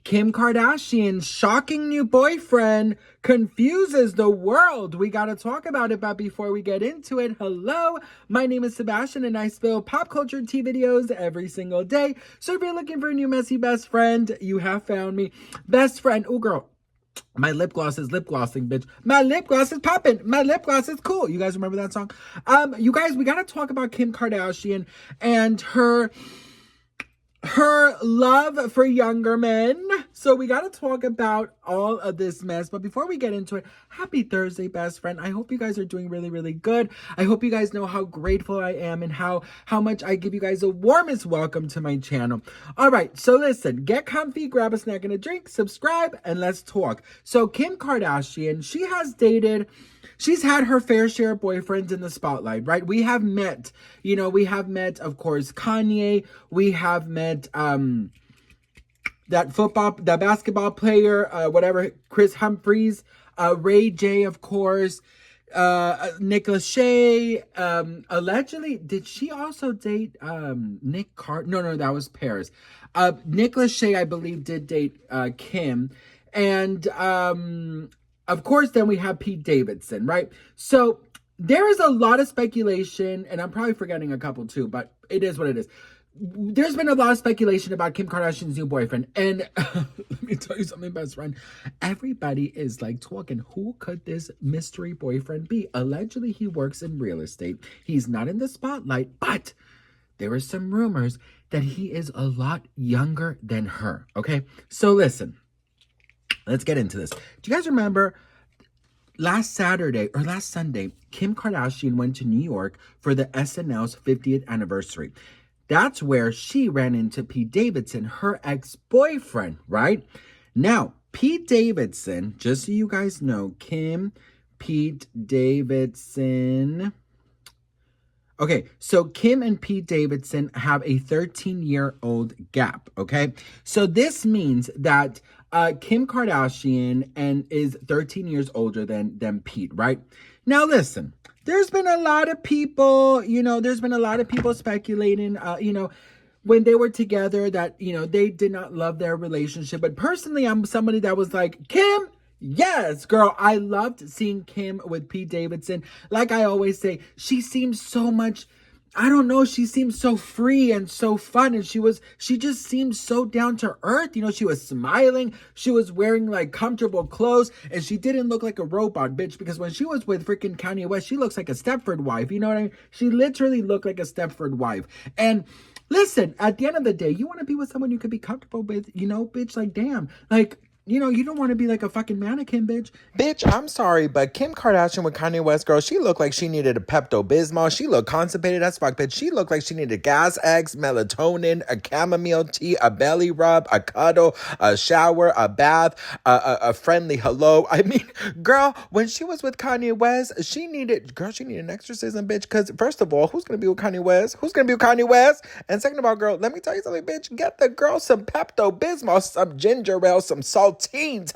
Kim Kardashian's shocking new boyfriend confuses the world. We got to talk about it, but before we get into it, hello, my name is Sebastian and I spill pop culture tea videos every single day. So if you're looking for a new messy best friend, you have found me. Best friend, oh girl, my lip gloss is lip glossing, bitch. My lip gloss is popping. My lip gloss is cool. You guys remember that song? You guys, we got to talk about Kim Kardashian and her love for younger men. So we got to talk about all of this mess. But before we get into it, happy Thursday, best friend. I hope you guys are doing really, really good. I hope you guys know how grateful I am and how much I give you guys the warmest welcome to my channel. All right, so listen, get comfy, grab a snack and a drink, subscribe, and let's talk. So Kim Kardashian, she's had her fair share of boyfriends in the spotlight, right? We have met, of course, Kanye. We have met that basketball player, Chris Humphries, Ray J, of course, Nick Lachey. Allegedly, did she also date Nick Carter? No, that was Paris. Nick Lachey, I believe, did date Kim. And of course, then we have Pete Davidson, right? So there is a lot of speculation, and I'm probably forgetting a couple too, but it is what it is. There's been a lot of speculation about Kim Kardashian's new boyfriend, and let me tell you something, best friend. Everybody is like talking, who could this mystery boyfriend be? Allegedly, he works in real estate. He's not in the spotlight, but there are some rumors that he is a lot younger than her, okay? So listen. Let's get into this. Do you guys remember last Sunday, Kim Kardashian went to New York for the SNL's 50th anniversary. That's where she ran into Pete Davidson, her ex-boyfriend, right? Now, Pete Davidson, just so you guys know, Pete Davidson. Okay, so Kim and Pete Davidson have a 13-year-old gap, okay? So this means that Kim Kardashian is 13 years older than Pete, right? Now listen, there's been a lot of people, speculating, when they were together that, they did not love their relationship. But personally, I'm somebody that was like, Kim, yes, girl, I loved seeing Kim with Pete Davidson. Like I always say, she seems so much, I don't know, she seems so free and so fun. And she just seemed so down to earth. She was smiling. She was wearing like comfortable clothes and she didn't look like a robot, bitch, because when she was with freaking Kanye West, she looks like a Stepford wife. You know what I mean? She literally looked like a Stepford wife. And listen, at the end of the day, you want to be with someone you could be comfortable with, bitch, like, damn, like, you don't want to be like a fucking mannequin, bitch. Bitch, I'm sorry, but Kim Kardashian with Kanye West, girl, she looked like she needed a Pepto-Bismol. She looked constipated as fuck, bitch. She looked like she needed gas eggs, melatonin, a chamomile tea, a belly rub, a cuddle, a shower, a bath, a friendly hello. I mean, girl, when she was with Kanye West, she needed an exorcism, bitch, because first of all, who's going to be with Kanye West? Who's going to be with Kanye West? And second of all, girl, let me tell you something, bitch. Get the girl some Pepto-Bismol, some ginger ale, some saltines,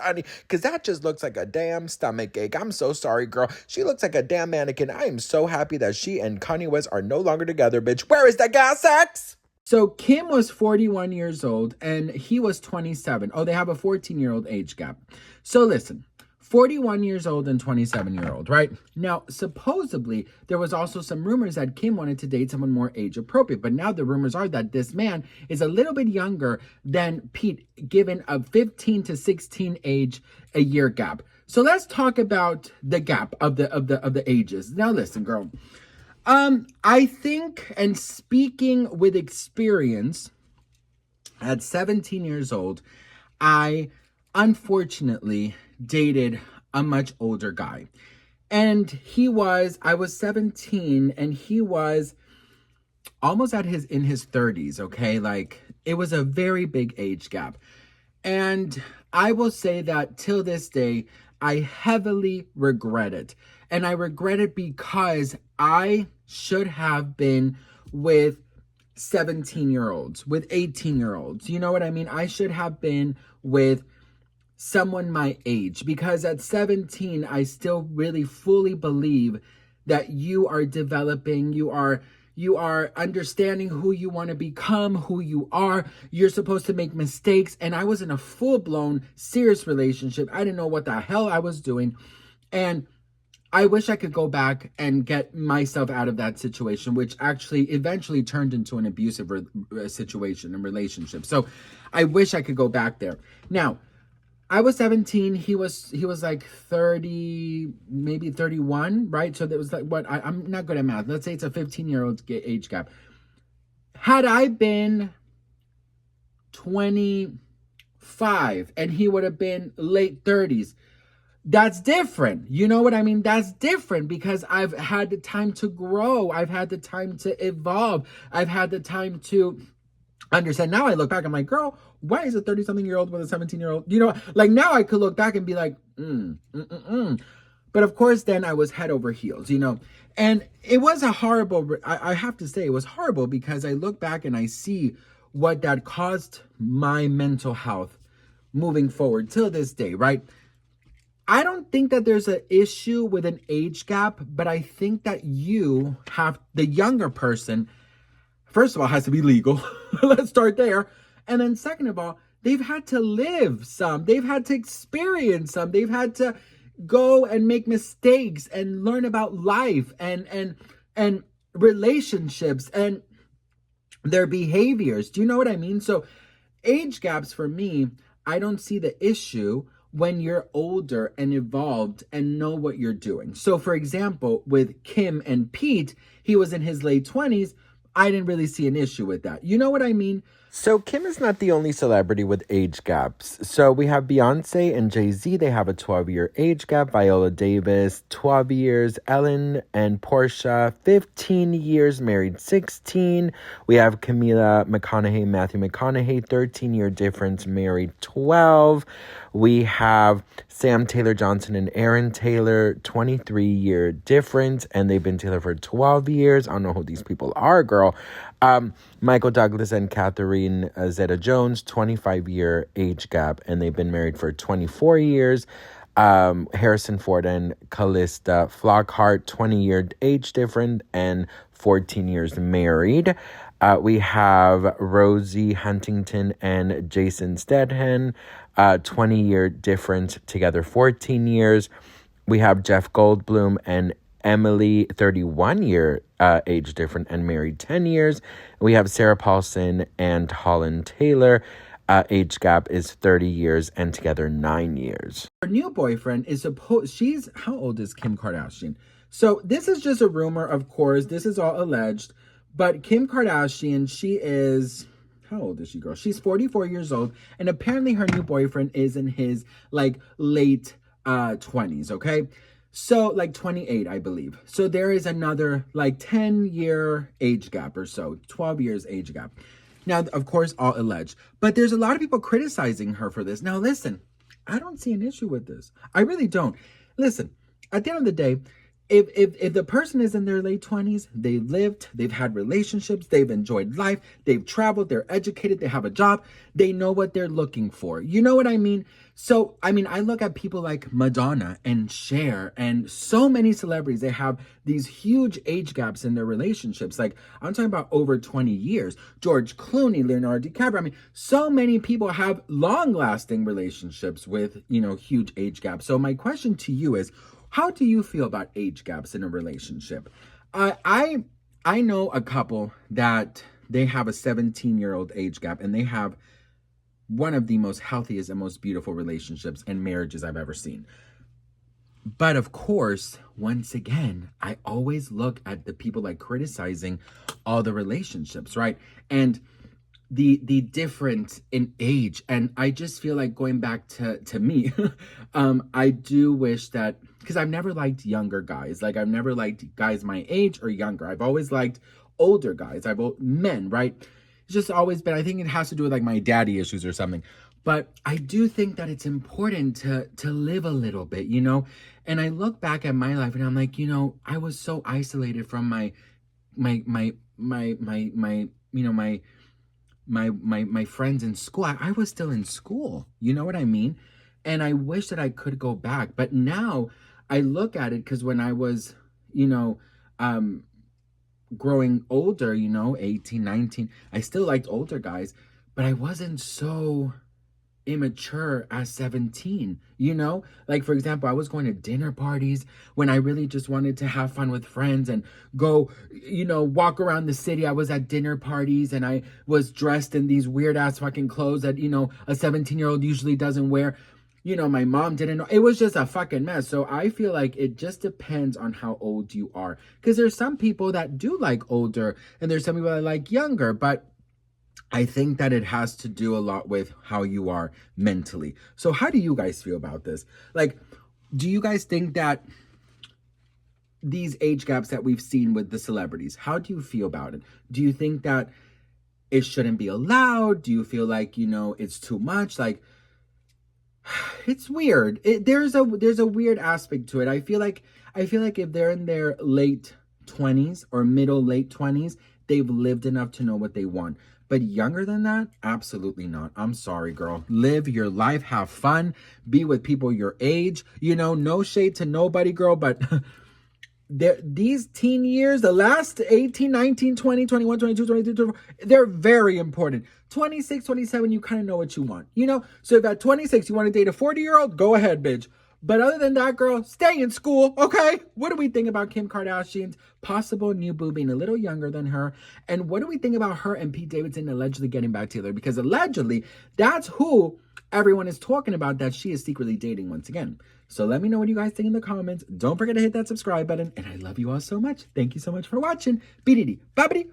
honey, because that just looks like a damn stomach ache. I'm so sorry, girl. She looks like a damn mannequin. I am so happy that she and Kanye West are no longer together, bitch. Where is the gas sex? So Kim was 41 years old and he was 27. Oh, they have a 14-year-old age gap. So listen, 41 years old and 27-year-old, right? Now, supposedly, there was also some rumors that Kim wanted to date someone more age appropriate, but now the rumors are that this man is a little bit younger than Pete, given a 15 to 16 a year gap. So let's talk about the gap of the ages. Now listen, girl. I think, and speaking with experience, at 17 years old, I unfortunately dated a much older guy. And I was 17 and he was almost in his 30s, okay? Like, it was a very big age gap. And I will say that till this day, I heavily regret it. And I regret it because I should have been with 17-year-olds, with 18-year-olds. You know what I mean? I should have been with someone my age, because at 17, I still really fully believe that you are developing, you are You are understanding who you want to become, who you are. You're supposed to make mistakes. And I was in a full-blown serious relationship. I didn't know what the hell I was doing. And I wish I could go back and get myself out of that situation, which actually eventually turned into an abusive situation and relationship. So I wish I could go back there. Now, I was 17. He was like 30, maybe 31, right? So that was like what I'm not good at math. Let's say it's a 15-year-old age gap. Had I been 25 and he would have been late 30s, that's different. You know what I mean? That's different because I've had the time to grow. I've had the time to evolve. I've had the time to understand. Now I look back, I'm like, girl, why is a 30-something-year-old with a 17-year-old? You know, like now I could look back and be like, But of course, then I was head over heels, you know. And it was a horrible, I have to say, it was horrible because I look back and I see what that caused my mental health moving forward till this day, right? I don't think that there's an issue with an age gap, but I think that you have, the younger person, first of all, has to be legal. Let's start there. And then second of all, they've had to live some. They've had to experience some. They've had to go and make mistakes and learn about life and relationships and their behaviors. Do you know what I mean? So age gaps for me, I don't see the issue when you're older and evolved and know what you're doing. So for example, with Kim and Pete, he was in his late 20s. I didn't really see an issue with that. You know what I mean? So Kim is not the only celebrity with age gaps. So we have Beyonce and Jay-Z. They have a 12-year age gap. Viola Davis, 12 years. Ellen and Portia, 15 years, married 16. We have Camila McConaughey, Matthew McConaughey, 13-year difference, married 12. We have Sam Taylor Johnson and Aaron Taylor, 23-year difference, and they've been together for 12 years. I don't know who these people are, girl. Michael Douglas and Catherine Zeta-Jones, 25-year age gap, and they've been married for 24 years. Harrison Ford and Callista Flockhart, 20-year age difference and 14 years married. We have Rosie Huntington and Jason Statham, 20-year difference, together 14 years. We have Jeff Goldblum and Emily, 31-year age different and married 10 years. We have Sarah Paulson and Holland Taylor. Age gap is 30 years and together 9 years. Her new boyfriend is she's, how old is Kim Kardashian? So this is just a rumor, of course. This is all alleged. But Kim Kardashian, she is, how old is she, girl? She's 44 years old. And apparently her new boyfriend is in his like late 20s, okay? So like 28, I believe. So there is another like 10-year age gap or so, 12 years age gap. Now, of course, all alleged. But there's a lot of people criticizing her for this. Now, listen, I don't see an issue with this. I really don't. Listen, at the end of the day, if the person is in their late 20s, they lived, they've had relationships, they've enjoyed life, they've traveled, they're educated, they have a job, they know what they're looking for. You know what I mean? So, I mean, I look at people like Madonna and Cher and so many celebrities, they have these huge age gaps in their relationships. Like, I'm talking about over 20 years. George Clooney, Leonardo DiCaprio. I mean, so many people have long-lasting relationships with, you know, huge age gaps. So my question to you is, how do you feel about age gaps in a relationship? I know a couple that they have a 17-year-old age gap and they have one of the most healthiest and most beautiful relationships and marriages I've ever seen. But of course, once again, I always look at the people like criticizing all the relationships, right? And the difference in age. And I just feel like going back to me, I do wish that, because I've never liked younger guys. Like I've never liked guys my age or younger. I've always liked older guys. Men, right? It's just always been, I think it has to do with like my daddy issues or something. But I do think that it's important to live a little bit, you know? And I look back at my life and I'm like, you know, I was so isolated from my friends in school. I was still in school. You know what I mean? And I wish that I could go back. But now I look at it, because when I was, you know, growing older, 18, 19, I still liked older guys, but I wasn't so immature as 17, Like, for example, I was going to dinner parties when I really just wanted to have fun with friends and go, walk around the city. I was at dinner parties and I was dressed in these weird ass fucking clothes that, a 17-year-old usually doesn't wear. My mom didn't know. It was just a fucking mess. So I feel like it just depends on how old you are. Because there's some people that do like older and there's some people that like younger. But I think that it has to do a lot with how you are mentally. So how do you guys feel about this? Like, do you guys think that these age gaps that we've seen with the celebrities, how do you feel about it? Do you think that it shouldn't be allowed? Do you feel like, it's too much? Like, it's weird. There's a weird aspect to it. I feel like if they're in their late 20s or middle late 20s, they've lived enough to know what they want. But younger than that, absolutely not. I'm sorry, girl. Live your life, have fun, be with people your age. No shade to nobody, girl, but these teen years, the last 18, 19, 20, 21, 22, 23, 24, they're very important. 26, 27, you kind of know what you want, So if at 26 you want to date a 40-year-old, go ahead, bitch. But other than that, girl, stay in school, okay? What do we think about Kim Kardashian's possible new boo being a little younger than her? And what do we think about her and Pete Davidson allegedly getting back together? Because allegedly, that's who everyone is talking about that she is secretly dating once again. So let me know what you guys think in the comments. Don't forget to hit that subscribe button. And I love you all so much. Thank you so much for watching. BDD. Babidi.